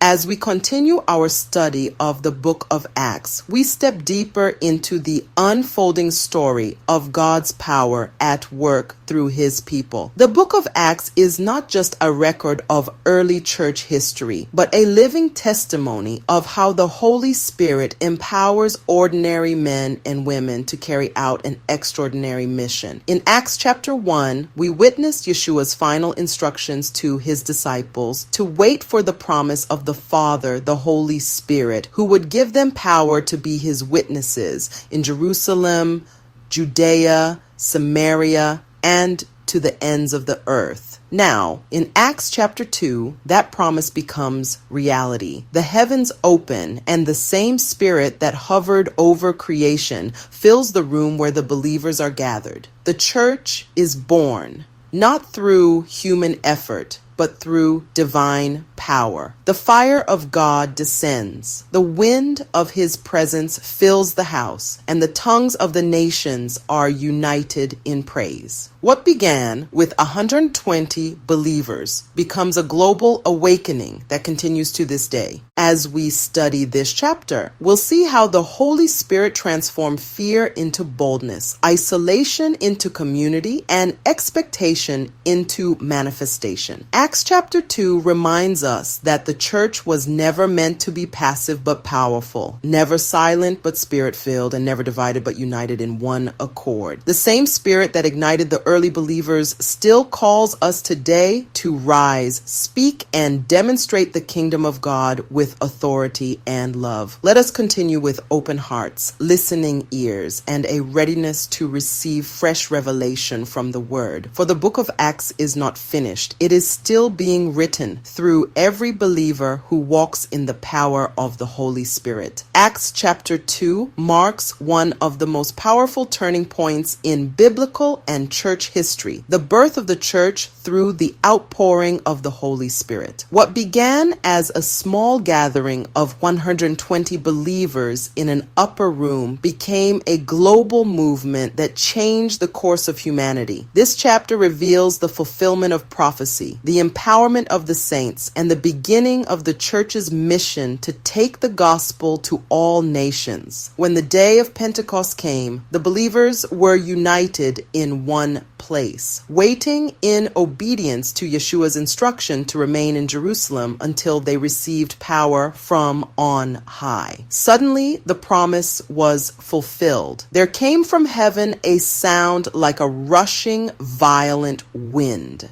As we continue our study of the book of Acts, we step deeper into the unfolding story of God's power at work through his people. The book of Acts is not just a record of early church history, but a living testimony of how the Holy Spirit empowers ordinary men and women to carry out an extraordinary mission. In Acts chapter 1, we witnessed Yeshua's final instructions to his disciples to wait for the promise of the Father, the Holy Spirit, who would give them power to be his witnesses in Jerusalem, Judea, Samaria, and to the ends of the earth. Now, in Acts chapter 2, that promise becomes reality. The heavens open, and the same Spirit that hovered over creation fills the room where the believers are gathered. The church is born, not through human effort, but through divine power. The fire of God descends. The wind of his presence fills the house, and the tongues of the nations are united in praise. What began with 120 believers becomes a global awakening that continues to this day. As we study this chapter, we'll see how the Holy Spirit transformed fear into boldness, isolation into community, and expectation into manifestation. Acts chapter 2 reminds us that the church was never meant to be passive but powerful, never silent but spirit-filled, and never divided but united in one accord. The same Spirit that ignited the early believers still calls us today to rise, speak, and demonstrate the kingdom of God with authority and love. Let us continue with open hearts, listening ears, and a readiness to receive fresh revelation from the Word. For the book of Acts is not finished. It is still being written through every believer who walks in the power of the Holy Spirit. Acts chapter 2 marks one of the most powerful turning points in biblical and church history, the birth of the church through the outpouring of the Holy Spirit. What began as a small gathering of 120 believers in an upper room became a global movement that changed the course of humanity. This chapter reveals the fulfillment of prophecy, the empowerment of the saints, and the beginning of the church's mission to take the gospel to all nations. When the day of Pentecost came, the believers were united in one place, waiting in obedience to Yeshua's instruction to remain in Jerusalem until they received power from on high. Suddenly, the promise was fulfilled. There came from heaven a sound like a rushing, violent wind,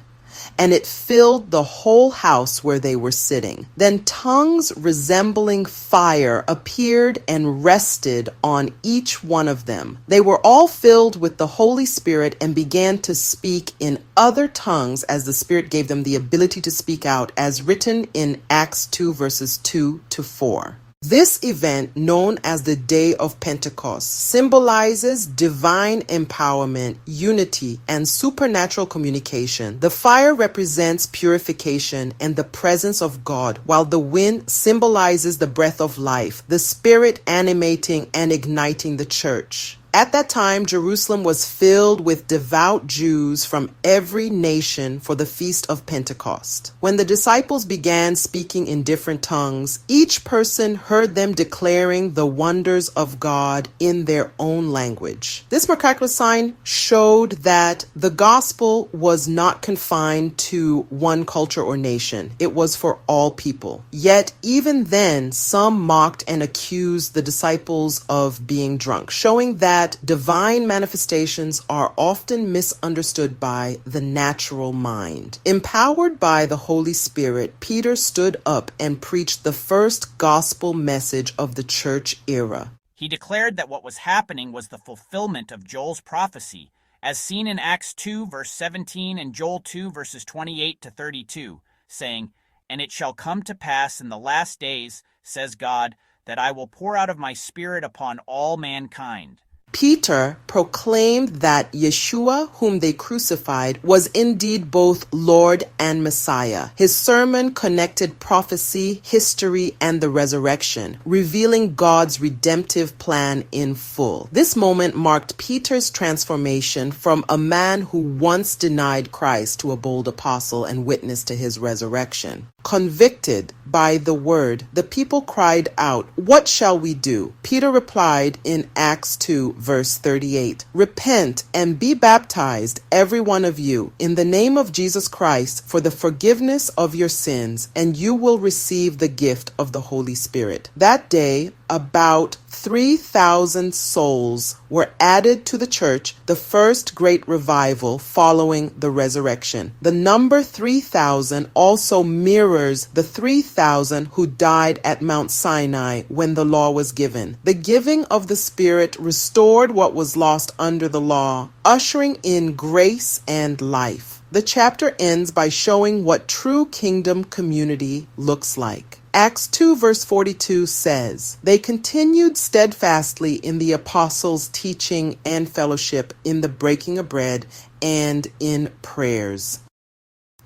and it filled the whole house where they were sitting. Then tongues resembling fire appeared and rested on each one of them. They were all filled with the Holy Spirit and began to speak in other tongues as the Spirit gave them the ability to speak out, as written in Acts 2 verses 2 to 4. This event, known as the Day of Pentecost, symbolizes divine empowerment, unity, and supernatural communication. The fire represents purification and the presence of God, while the wind symbolizes the breath of life, the Spirit animating and igniting the church. At that time, Jerusalem was filled with devout Jews from every nation for the Feast of Pentecost. When the disciples began speaking in different tongues, each person heard them declaring the wonders of God in their own language. This miraculous sign showed that the gospel was not confined to one culture or nation. It was for all people. Yet, even then, some mocked and accused the disciples of being drunk, showing that divine manifestations are often misunderstood by the natural mind. Empowered by the Holy Spirit, Peter stood up and preached the first gospel message of the church era. He declared that what was happening was the fulfillment of Joel's prophecy, as seen in Acts 2 verse 17 and Joel 2 verses 28 to 32, saying, "And it shall come to pass in the last days, says God, that I will pour out of my Spirit upon all mankind." Peter proclaimed that Yeshua, whom they crucified, was indeed both Lord and Messiah. His sermon connected prophecy, history, and the resurrection, revealing God's redemptive plan in full. This moment marked Peter's transformation from a man who once denied Christ to a bold apostle and witness to his resurrection. Convicted by the word, the people cried out, "What shall we do?" Peter replied in Acts 2, verse 38, "Repent and be baptized, every one of you, in the name of Jesus Christ for the forgiveness of your sins, and you will receive the gift of the Holy Spirit." That day, about 3,000 souls were added to the church, the first great revival following the resurrection. The number 3,000 also mirrors the 3,000 who died at Mount Sinai when the law was given. The giving of the Spirit restored what was lost under the law, ushering in grace and life. The chapter ends by showing what true kingdom community looks like. Acts 2 verse 42 says, "They continued steadfastly in the apostles' teaching and fellowship, in the breaking of bread, and in prayers."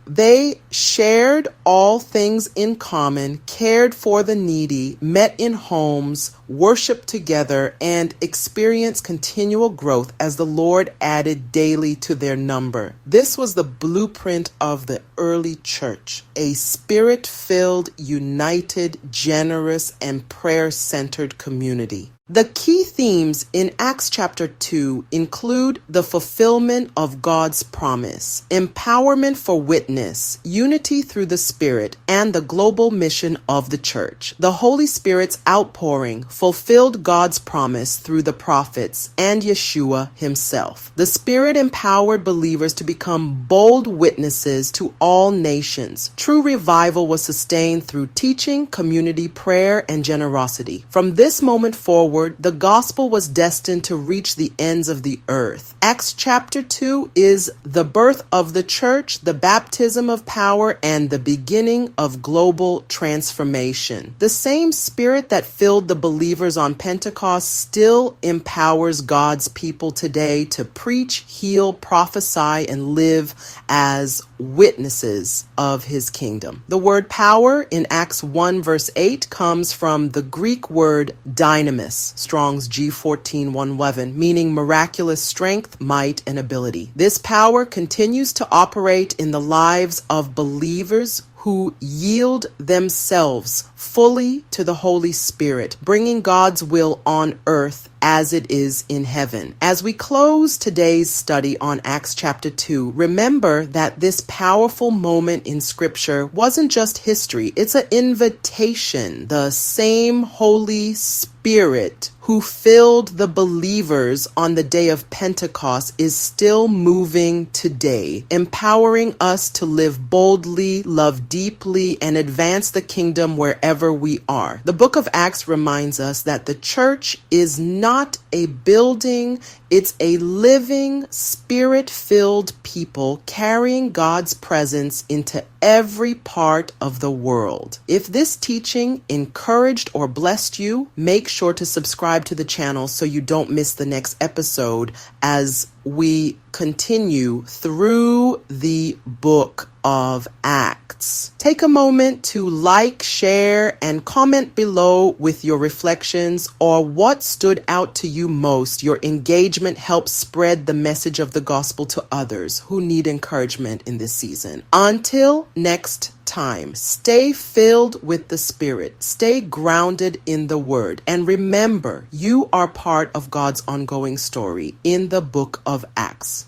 They shared all things in common, cared for the needy, met in homes, worshiped together, and experienced continual growth as the Lord added daily to their number. This was the blueprint of the early church, a spirit-filled, united, generous, and prayer-centered community. The key themes in Acts chapter 2 include the fulfillment of God's promise, empowerment for witness, unity through the Spirit, and the global mission of the church. The Holy Spirit's outpouring fulfilled God's promise through the prophets and Yeshua himself. The Spirit empowered believers to become bold witnesses to all nations. True revival was sustained through teaching, community, prayer, and generosity. From this moment forward, the gospel was destined to reach the ends of the earth. Acts chapter 2 is the birth of the church, the baptism of power, and the beginning of global transformation. The same Spirit that filled the believers on Pentecost still empowers God's people today to preach, heal, prophesy, and live as witnesses of his kingdom. The word power in Acts 1 verse 8 comes from the Greek word dynamis, Strong's G14:111, meaning miraculous strength, might, and ability. This power continues to operate in the lives of believers who yield themselves fully to the Holy Spirit, bringing God's will on earth as it is in heaven. As we close today's study on Acts chapter 2, remember that this powerful moment in Scripture wasn't just history, it's an invitation. The same Holy Spirit who filled the believers on the day of Pentecost is still moving today, empowering us to live boldly, love deeply, and advance the kingdom wherever we are. The book of Acts reminds us that the church is not a building, it's a living, spirit-filled people carrying God's presence into every part of the world. If this teaching encouraged or blessed you, make sure to subscribe to the channel so you don't miss the next episode as we continue through the book of Acts. Take a moment to like, share, and comment below with your reflections or what stood out to you most. Your engagement helps spread the message of the gospel to others who need encouragement in this season. Until next time, stay filled with the Spirit, stay grounded in the Word, and remember, you are part of God's ongoing story in the book of Acts.